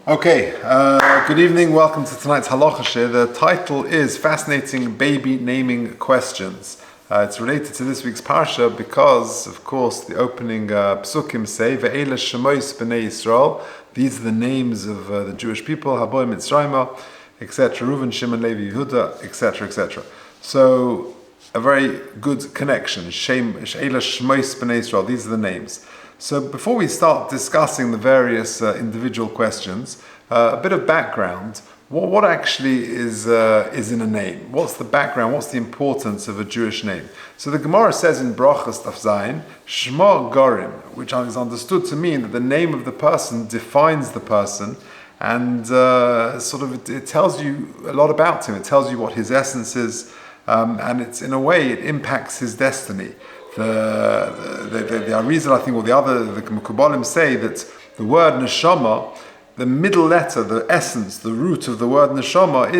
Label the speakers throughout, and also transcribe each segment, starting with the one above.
Speaker 1: Okay, good evening, welcome to tonight's Halacha Shir. The title is Fascinating Baby Naming Questions. It's related to this week's Parsha because, of course, the opening Psukim say, Ve'ele Shemois B'nei Yisrael. These are the names of the Jewish people, Haboy Mitzrayma, etc., Reuven, Shimon, Levi, Yehuda, etc., etc. So, a very good connection. Ve'ele Shemois B'nei Yisrael. These are the names. So before we start discussing the various individual questions, a bit of background. What actually is in a name? What's the background? What's the importance of a Jewish name? So the Gemara says in Brachas Daf Zayin, Shema Gorim, which is understood to mean that the name of the person defines the person, and it tells you a lot about him. It tells you what his essence is, and it's in a way it impacts his destiny. The Arizal, I think, or the Mekubalim say that the word neshama, the middle letter, the essence, the root of the word neshama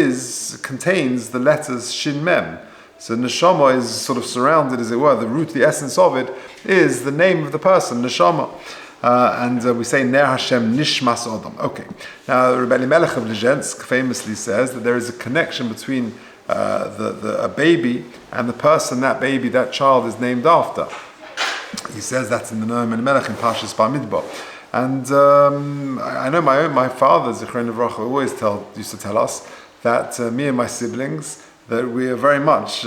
Speaker 1: contains the letters shin mem. So neshama is sort of surrounded, as it were. The root, the essence of it, is the name of the person, neshama. And we say Ner Hashem Nishmas Odom. Okay. Now Rabbi Melech of Lezhensk famously says that there is a connection between a baby and the person that child is named after. He says that's in the Noam and Melech in Parshas Bamidbar. And I know my father, Zichron Livracha, used to tell us that me and my siblings, that we are very much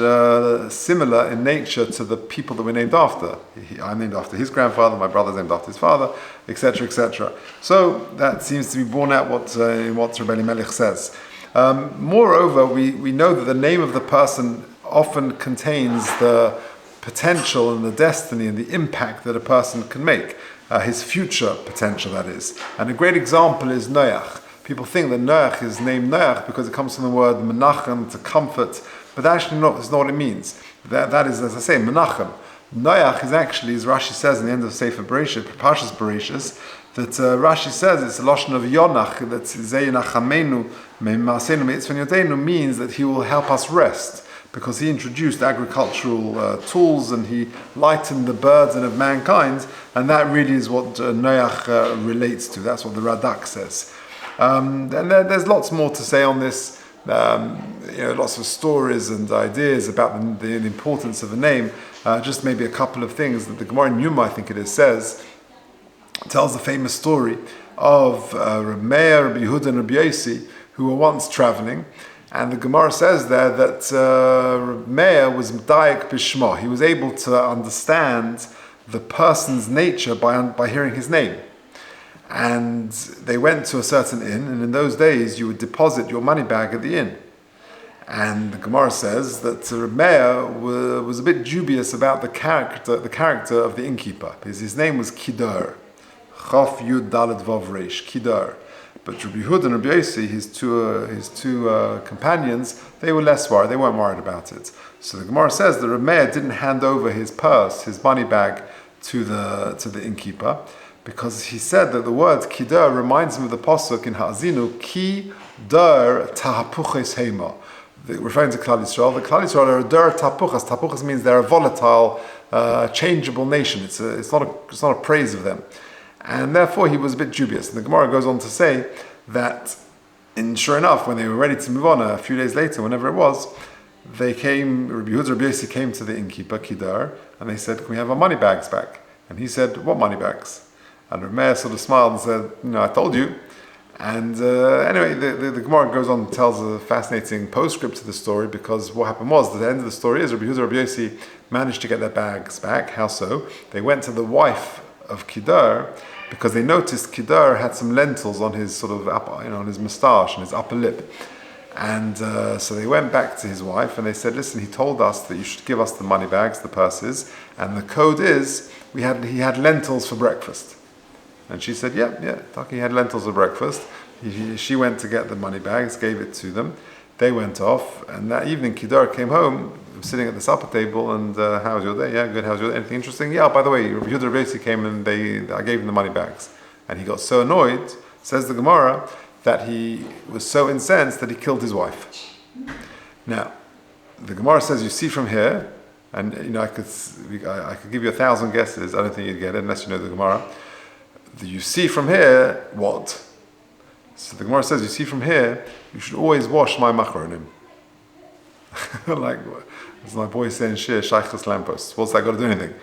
Speaker 1: similar in nature to the people that we're named after. I'm named after his grandfather, my brother's named after his father, etc., etc. So that seems to be borne out what Rabbi Melech says. Moreover, we know that the name of the person often contains the potential and the destiny and the impact that a person can make, his future potential, that is. And a great example is Noach. People think that Noach is named Noach because it comes from the word menachem, to comfort, but actually it's not what it means. That is, as I say, menachem. Noach is actually, as Rashi says in the end of Sefer Bereshit, Parshas Bereshit, that Rashi says it's a loshon of Yonach, that Zeyinachamenu Me'masenu Me'etzven Yodenu, means that he will help us rest, because he introduced agricultural tools and he lightened the burden of mankind, and that really is what Noach relates to. That's what the Radak says. And there's lots more to say on this. Lots of stories and ideas about the importance of a name. Just maybe a couple of things that the Gemara in Yuma, I think it is, tells the famous story of Rabbi Meir, Rabbi Yehuda, and Rabbi Yossi, who were once traveling, and the Gemara says there that Rabbi Meir was Daik Bishma. He was able to understand the person's nature by hearing his name. And they went to a certain inn, and in those days you would deposit your money bag at the inn. And the Gemara says that Rabbi Meir was a bit dubious about the character of the innkeeper, because his name was Kidar. Chaf Yud Dalet Vav Reish, Kidar. But Rabbi Yehuda and Rabbi Yossi, his two companions, they were less worried. They weren't worried about it. So the Gemara says that Rabbi Meir didn't hand over his purse, his money bag, to the innkeeper, because he said that the word Kidar reminds him of the pasuk in Ha'azinu, Ki Dar Tahapuches Hema, referring to Klal Yisrael. The Klal Yisrael are a Dar Tapuchas. Tapuchas means they're a volatile, changeable nation. It's not a praise of them. And therefore he was a bit dubious. And the Gemara goes on to say that, sure enough, when they were ready to move on a few days later, whenever it was, Rabbi Yehuda, Rabbi Yossi came to the innkeeper, Kidar, and they said, "Can we have our money bags back?" And he said, "What money bags?" And Rabbi Meir sort of smiled and said, "I told you." And anyway, the Gemara goes on and tells a fascinating postscript to the story, because what happened was, the end of the story is Rabbi Yehuda and Rabbi Yossi managed to get their bags back. How so? They went to the wife of Kidar, because they noticed Kidar had some lentils on his sort of on his moustache and his upper lip. And so they went back to his wife and they said, "Listen, he told us that you should give us the money bags, the purses, and the code is he had lentils for breakfast." And she said, yeah, Taki had lentils for breakfast. She went to get the money bags, gave it to them. They went off, and that evening Kidar came home, sitting at the supper table, and how was your day? Yeah, good. How was your day? Anything interesting? Yeah, by the way, Rabbi Yehuda and Rabbi Yossi came and I gave him the money bags. And he got so annoyed, says the Gemara, that he was so incensed that he killed his wife. Now, the Gemara says, you see from here, and I could give you 1,000 guesses. I don't think you'd get it unless you know the Gemara. You see from here what? So the Gemara says, you see from here, you should always wash my machronim. Like, as my boy saying, shir shaychus lamppost. What's that got to do anything?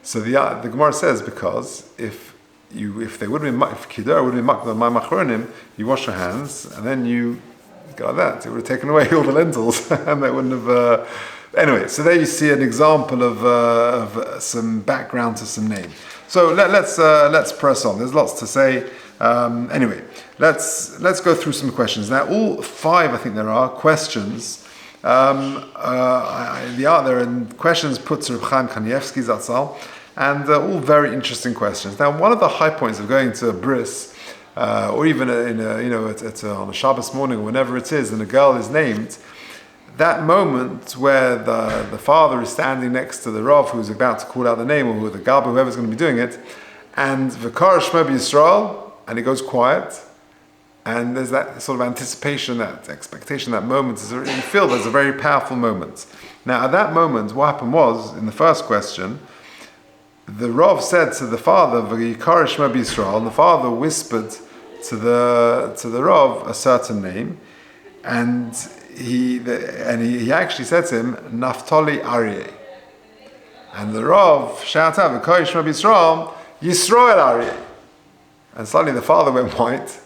Speaker 1: So the Gemara says, because if they would have been, if Kiddur would have been my machronim, you wash your hands, and then you go like that. It would have taken away all the lentils, and they wouldn't have... Anyway, so there you see an example of some background to some name. So let's press on. There's lots to say. Anyway, let's go through some questions. Now, all 5, I think there are, questions. There are questions put to Reb Chaim Kanievsky Zatzal, and all very interesting questions. Now, one of the high points of going to a bris, or even on a Shabbos morning or whenever it is, and a girl is named, that moment where the father is standing next to the Rav who's about to call out the name, or the Gabba, whoever's going to be doing it, and V'kar Shema B'Yisrael, and he goes quiet, and there's that sort of anticipation, that expectation, that moment. You feel there's a very powerful moment. Now, at that moment, what happened was, in the first question, the Rav said to the father, V'kar Shema B'Yisrael, and the father whispered to the Rav a certain name, and he actually said to him, Naftali Aryeh. And the Rav shouted out, V'kar Shema B'Yisrael, Yisrael Aryeh. And suddenly the father went white,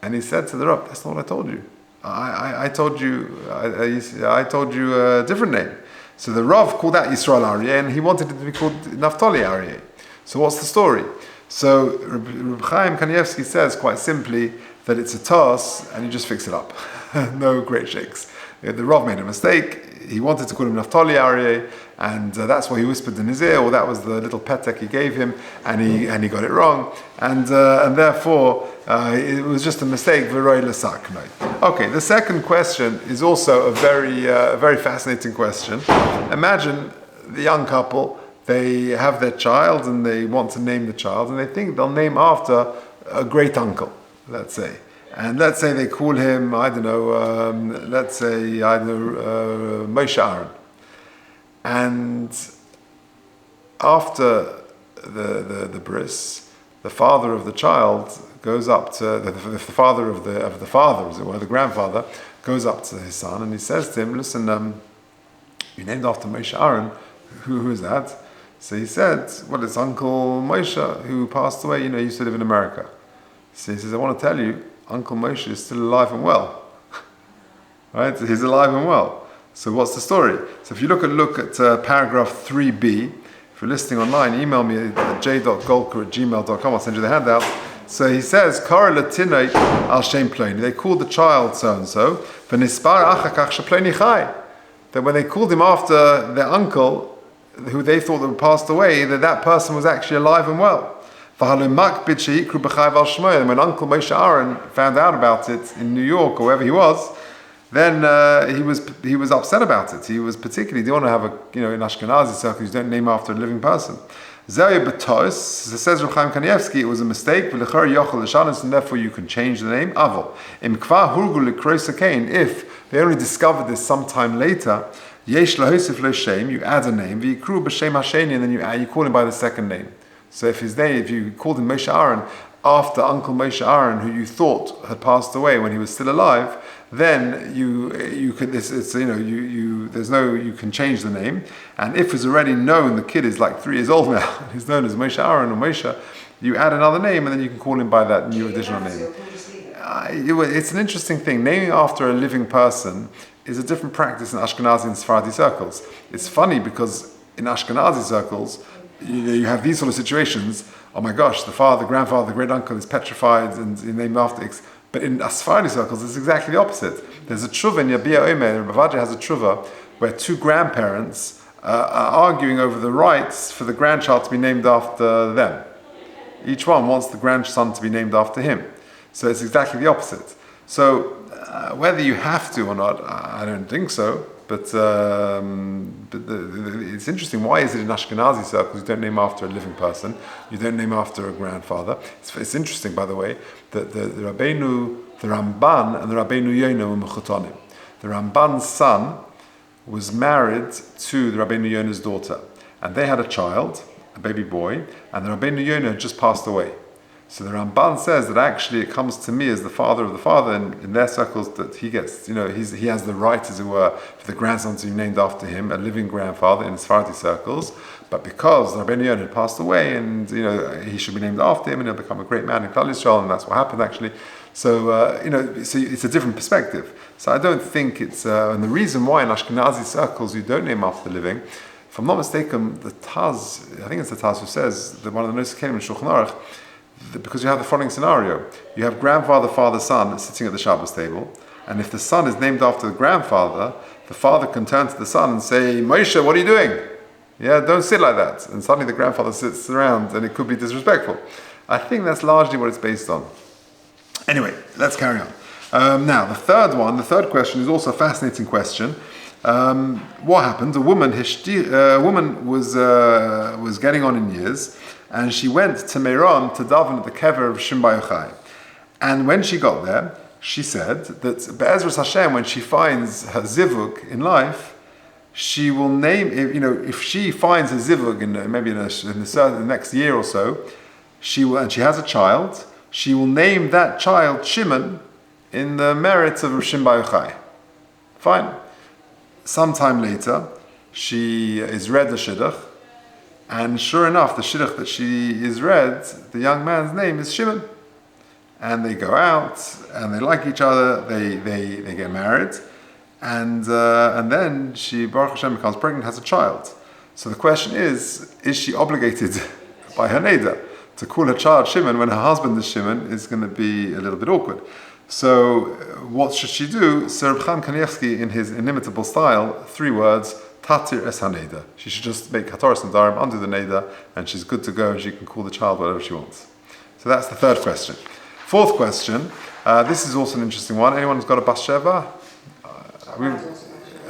Speaker 1: and he said to the Rav, that's not what I told you. I told you a different name. So the Rav called that Yisrael Aryeh, and he wanted it to be called Naftali Aryeh. So what's the story? So Reb Chaim Kanievsky says quite simply that it's a toss, and you just fix it up. No great shakes. The Rav made a mistake. He wanted to call him Naftali Aryeh, and that's why he whispered in his ear, or that was the little petek he gave him, and he got it wrong, and therefore it was just a mistake. V'roi l'saknoi. Okay, the second question is also a very fascinating question. Imagine the young couple, they have their child and they want to name the child, and they think they'll name after a great uncle, let's say. And let's say they call him, Moshe Aaron. And after the bris, the father of the child goes up to the father of the father, as it were, the grandfather, goes up to his son and he says to him, listen, you named after Moshe Aaron. Who is that? So he said, well, it's Uncle Moshe who passed away. He used to live in America. So he says, I want to tell you, Uncle Moshe is still alive and well. Right? He's alive and well. So what's the story? So if you look at paragraph 3b, if you're listening online, email me at j.golker@gmail.com. I'll send you the handout. So he says, Kara Latinai al Shem Ploni. They called the child so-and-so, V'nispar achakach sheploni chai. That when they called him after their uncle, who they thought had passed away, that person was actually alive and well. And when Uncle Moshe Aaron found out about it in New York or wherever he was, then he was upset about it. He was particularly, you don't want to have in Ashkenazi circles, you don't name after a living person. Says Reb Chaim Kanievsky, it was a mistake, and therefore you can change the name. If they only discovered this sometime later, you add a name, and then you call him by the second name. So if you called him Moshe Aaron after Uncle Moshe Aaron, who you thought had passed away when he was still alive, then you can change the name. And if it's already known, the kid is like 3 years old now, and he's known as Moshe Aaron or Moshe, you add another name, and then you can call him by that new additional name. It's an interesting thing. Naming after a living person is a different practice in Ashkenazi and Sephardi circles. It's funny because in Ashkenazi circles, you have these sort of situations. Oh my gosh, the father, the grandfather, the great uncle is petrified and named after X. But in Sephardi circles, it's exactly the opposite. There's a tshuva in Yabia Omer, Rabbi has a tshuva where 2 grandparents are arguing over the rights for the grandchild to be named after them. Each one wants the grandson to be named after him. So it's exactly the opposite. So whether you have to or not, I don't think so. But it's interesting. Why is it in Ashkenazi circles you don't name after a living person? You don't name after a grandfather. It's interesting, by the way, that the Ramban and the Rabbeinu Yonah were mechutonim. The Ramban's son was married to the Rabbeinu Yonah's daughter, and they had a child, a baby boy, and the Rabbeinu Yonah had just passed away. So the Ramban says that actually it comes to me as the father of the father, and in their circles that he gets, he has the right, as it were, for the grandson to be named after him, a living grandfather in the Sephardi circles. But because Rabbi Yon had passed away, and he should be named after him, and he'll become a great man in Klal Yisrael, and that's what happened actually. So so it's a different perspective. So I don't think it's, and the reason why in Ashkenazi circles you don't name after the living, if I'm not mistaken, the Taz, I think it's the Taz who says that one of the Nosei Kelim in Shulchan Aruch, because you have the following scenario. You have grandfather, father, son sitting at the Shabbos table, and if the son is named after the grandfather, the father can turn to the son and say, Moshe, what are you doing? Yeah, don't sit like that. And suddenly the grandfather sits around and it could be disrespectful. I think that's largely what it's based on. Anyway, let's carry on. Now, the third question is also a fascinating question. What happened? A woman was getting on in years, and she went to Meron to daven at the kever of Shimon Bar Yochai. And when she got there, she said that Be'ezras Hashem, when she finds her zivug in life, she will name, if she finds her zivug in the next year or so, she will, and she has a child, she will name that child Shimon in the merits of Shimon Bar Yochai. Fine. Sometime later, she is read the shidduch, and sure enough, the shidduch that she is read, the young man's name is Shimon. And they go out, and they like each other, they get married, and then she, Baruch Hashem, becomes pregnant, has a child. So the question is she obligated by her neder to call her child Shimon when her husband is Shimon? Is going to be a little bit awkward. So what should she do? Sir Reb Chaim Kanievsky, in his inimitable style, 3 words, Tatir es haneda. She should just make Hataras and Darim, undo the neder, and she's good to go, and she can call the child whatever she wants. So that's the third question. Fourth question, this is also an interesting one. Anyone who's got a Bathsheba?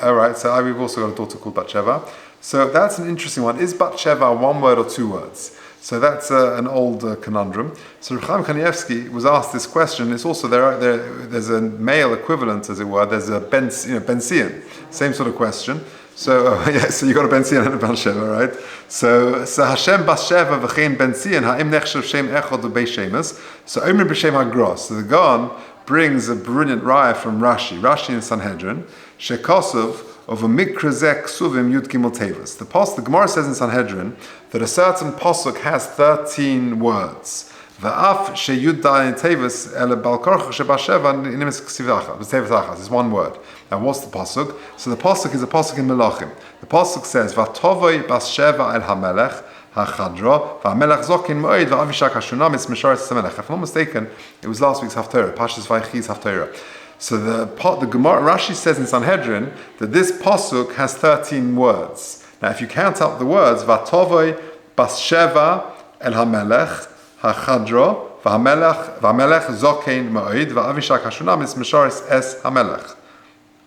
Speaker 1: All right, so we've also got a daughter called Bathsheba. So that's an interesting one. Is Bathsheba 1 word or 2 words? So that's an old conundrum. So Reb Chaim Kanievsky was asked this question. It's also there's a male equivalent, as it were. There's a Ben Sion, same sort of question. So so you got a Ben Sion and a Bathsheba, right? So Hashem Bathsheba v'chein Ben Sion ha'im nechshav shem echad u'bei shemus. So Omer b'shem ha'gros. So the Gaon brings a brilliant raya from Rashi in Sanhedrin, shekosov of a mikrazek suvim yud gimel tevas. The Gemara says in Sanhedrin that a certain pasuk has 13 words. Va'af sheyud dayin tevas ele balkorch shebasheva nimis ksivacha. Tevas achas is 1 word. Now what's the pasuk? So the pasuk is a pasuk in Melachim. The pasuk says Vatovoi Bathsheva el hamelech hachadra va'melech zokin moed va'avishak hashunamis misharis hamelech. If I'm not mistaken, it was last week's Haftarah, Pashas Vaychi's Haftarah. So the Gemara Rashi says in Sanhedrin that this pasuk has 13 words. Now, if you count up the words, Vatovoi Bathsheva el hamelech hachadra va'melech zokein ma'od va'avishak hashunamis misharis es hamelech.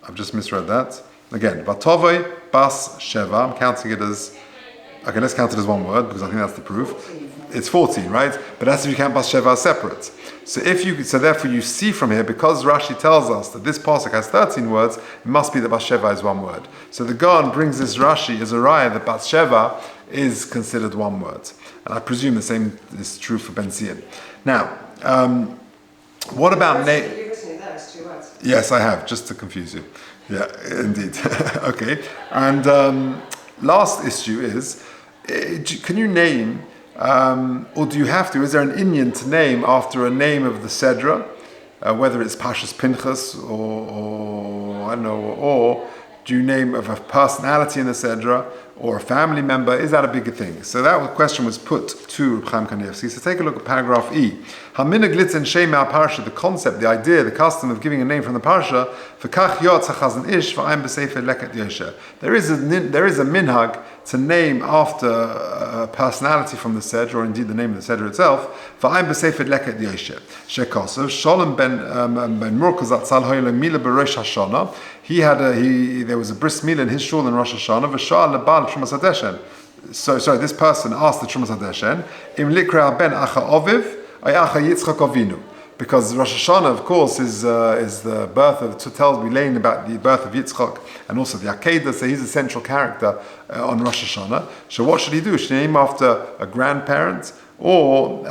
Speaker 1: I've just misread that. Again, Vatovoi Bas Sheva. I'm counting it as, okay, let's count it as 1 word because I think that's the proof. It's 14, right? But that's if you count Bas Sheva as separate. So therefore you see from here, because Rashi tells us that this pasuk has 13 words, it must be that Bas Sheva is 1 word. So the Gaon brings this Rashi as a raya that Bas Sheva is considered 1 word. And I presume the same is true for Ben Sion. Now, what about Yes, I have, just to confuse you. Yeah, indeed. Okay. And last issue is, can you name, or do you have to, is there an inyan to name after a name of the Sedra, whether it's Pashas Pinchas or I don't know, or do you name of a personality in the Sedra or a family member? Is that a bigger thing? So that question was put to Reb Chaim Kanievsky. So take a look at paragraph E. Haminag litzen shem parsha, the concept, the idea, the custom of giving a name from the parsha. V'kach yotz hachazon ish v'ayim b'sefer leket yosher. There is a minhag to name after a personality from the Sedra, or indeed the name of the Sedra itself. V'ayim b'sefer leket yosher. Shekosov Shalom ben Murkaz atzal hoyle mila b'rosh Hashanah. There was a bris milah in his shul in Rosh Hashanah. V'shal lebal Trumas Hadeshen. So this person asked the Trumas Hadeshen, Im likra ben acha oviv, ay acha Yitzchak Avinu. Because Rosh Hashanah, of course, is the birth of, we learn about the birth of Yitzchak, and also the Akedah, so he's a central character on Rosh Hashanah. So what should he do? Should he name after a grandparent, Or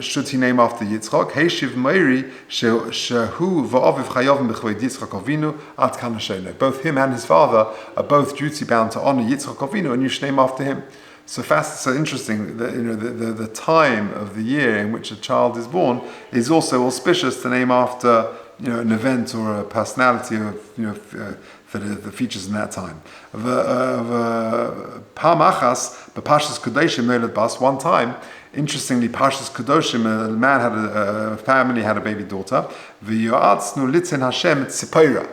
Speaker 1: should he name after Yitzchak? Heishiv Meiri shehu va'aviv chayavim b'chved Yitzchak Avinu at kan hashena. Both him and his father are both duty bound to honor Yitzchak Avinu, and you should name after him. So interesting that the time of the year in which a child is born is also auspicious to name after an event or a personality of for the features in that time. Pamachas b'Parshas Kedoshim noilad bas. One time, interestingly, Parshas Kedoshim, a family had a baby daughter. V'yoatznu litzin Hashem tzipora.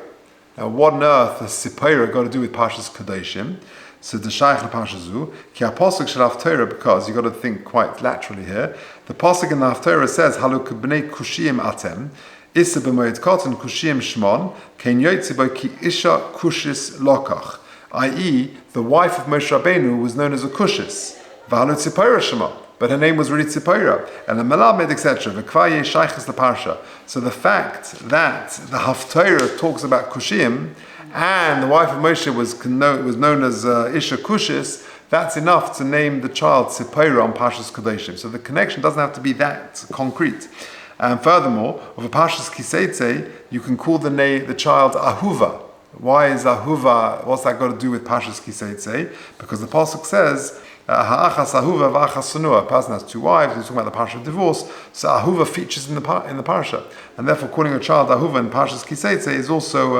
Speaker 1: Now, what on earth has tzipora got to do with Parshas Kedoshim? So the Shaykh Pashazu, ki Apostle shel Haftorah, because you got to think quite laterally here. The pasuk in the Haftorah says, "Halu b'nei kushiyim atem, isa b'moed koton kushiyim shmon, kein yotzi bo ki isha kushis lokach." I.e., the wife of Moshe Rabbeinu was known as a kushis. V'halu tzipora shema, but her name was really Tzipora, and the Melamed, etc. V'kvaye shaychus the parsha. So the fact that the Haftorah talks about kushiyim, and the wife of Moshe was known as Isha Kushis, that's enough to name the child Tzipora on Parshas Kedoshim. So the connection doesn't have to be that concrete. And furthermore, of a Parshas Kiseitze, you can call the child Ahuva. Why is Ahuva? What's that got to do with Parshas Kiseitze? Because the pasuk says, Ha'achas Ahuva v'achas Sunua. A person has two wives. We're talking about the parsha of divorce. So Ahuva features in the parsha, and therefore calling a child Ahuva in Parshas Kiseitze is also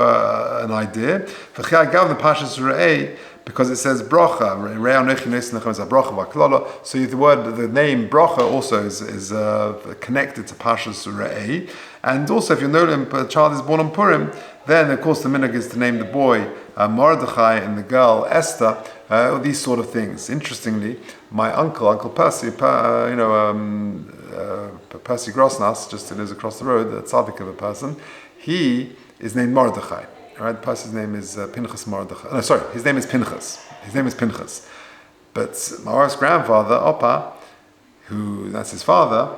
Speaker 1: an idea. V'chai gav the Parshas Re'ei, because it says bracha. Re'ei anochi nesin lechem is a bracha v'klala. So the name bracha also is connected to Parshas Re'ei. And also, if you know a child is born on Purim, then of course the minhag is to name the boy Mordechai and the girl Esther. These sort of things. Interestingly, my Uncle Percy, Percy Grosnas, just lives across the road, a tzaddik of a person, he is named Mordechai. Right? Percy's name is Pinchas Mordechai. No, sorry, his name is Pinchas. But my wife's grandfather, Opa, that's his father,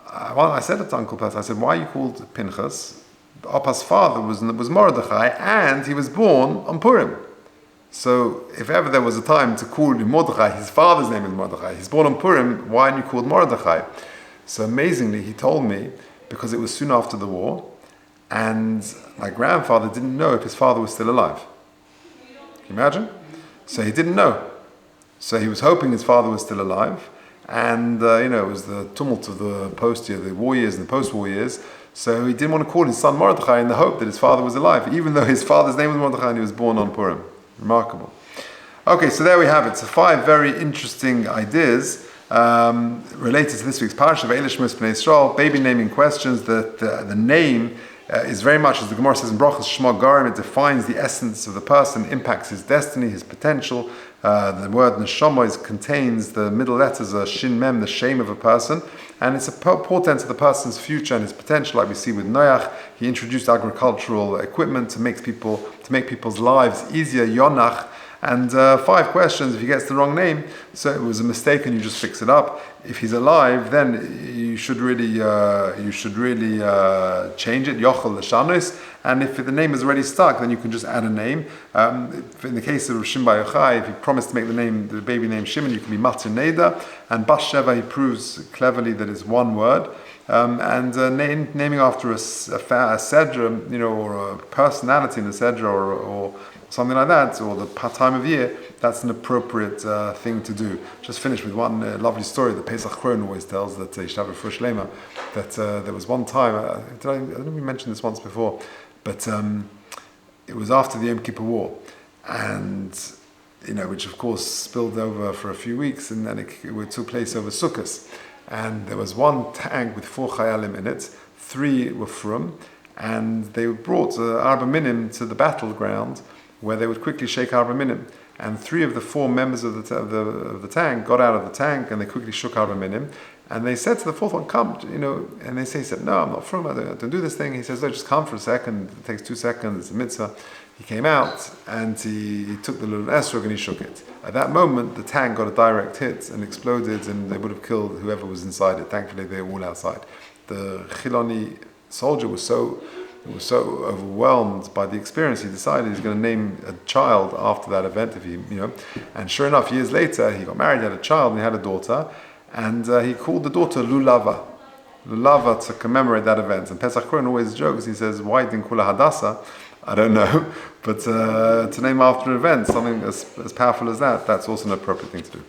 Speaker 1: I said it to Uncle Percy, I said, why are you called Pinchas? Opa's father was Mordechai, and he was born on Purim. So, if ever there was a time to call him Mordechai, his father's name is Mordechai. He's born on Purim, why aren't you called Mordechai? So amazingly, he told me, because it was soon after the war, and my grandfather didn't know if his father was still alive. Can you imagine? So he didn't know. So he was hoping his father was still alive, and it was the tumult of the post-year, the war years and the post-war years, so he didn't want to call his son Mordechai in the hope that his father was alive, even though his father's name was Mordechai and he was born on Purim. Remarkable. Okay, so there we have it. So 5 very interesting ideas related to this week's parasha, Ve'elish Mos Bnei Yisrael, baby naming questions. The name is very much, as the Gemara says in Brachos, Shema Garim, it defines the essence of the person, impacts his destiny, his potential. The word neshama contains the middle letters, shin mem, the shame of a person, and it's a portent of the person's future and his potential, like we see with Noach. He introduced agricultural equipment to make people's lives easier, Yonach. And 5 questions, if he gets the wrong name, so it was a mistake and you just fix it up. If he's alive, then you should really change it, Yochel L'Shanos. And if the name is already stuck, then you can just add a name. In the case of Shimon Bar Yochai, if he promised to make the baby name Shimon, you can be Matzah Neda. And Bas Sheva, he proves cleverly that it's one word. Naming after a Sedra, or a personality in a Sedra, or something like that, or the time of year, that's an appropriate thing to do. Just finish with one lovely story that Pesach Chron always tells, that you should have a Frush Lema, that there was one time, I don't know if we mentioned this once before, but it was after the Yom Kippur War, and which of course spilled over for a few weeks, and then it took place over Sukkot. And there was one tank with 4 chayalim in it, 3 were frum, and they brought Arba Minim to the battleground, where they would quickly shake Arba Minim. And 3 of the 4 members of the tank got out of the tank, and they quickly shook Arba Minim. And they said to the 4th one, come, and he said, no, I'm not from, I don't do this thing. He says, no, just come for a second. It takes 2 seconds, it's a mitzvah. He came out, and he took the little esrog and he shook it. At that moment, the tank got a direct hit and exploded, and they would have killed whoever was inside it. Thankfully, they were all outside. The Chiloni soldier was so overwhelmed by the experience, he decided he's going to name a child after that event. And sure enough, years later, he got married, he had a child, and he had a daughter. and he called the daughter Lulava. Lulava to commemorate that event. And Pesach Kohen always jokes, he says, why didn't call her Hadassah? I don't know, but to name after an event, something as powerful as that, that's also an appropriate thing to do.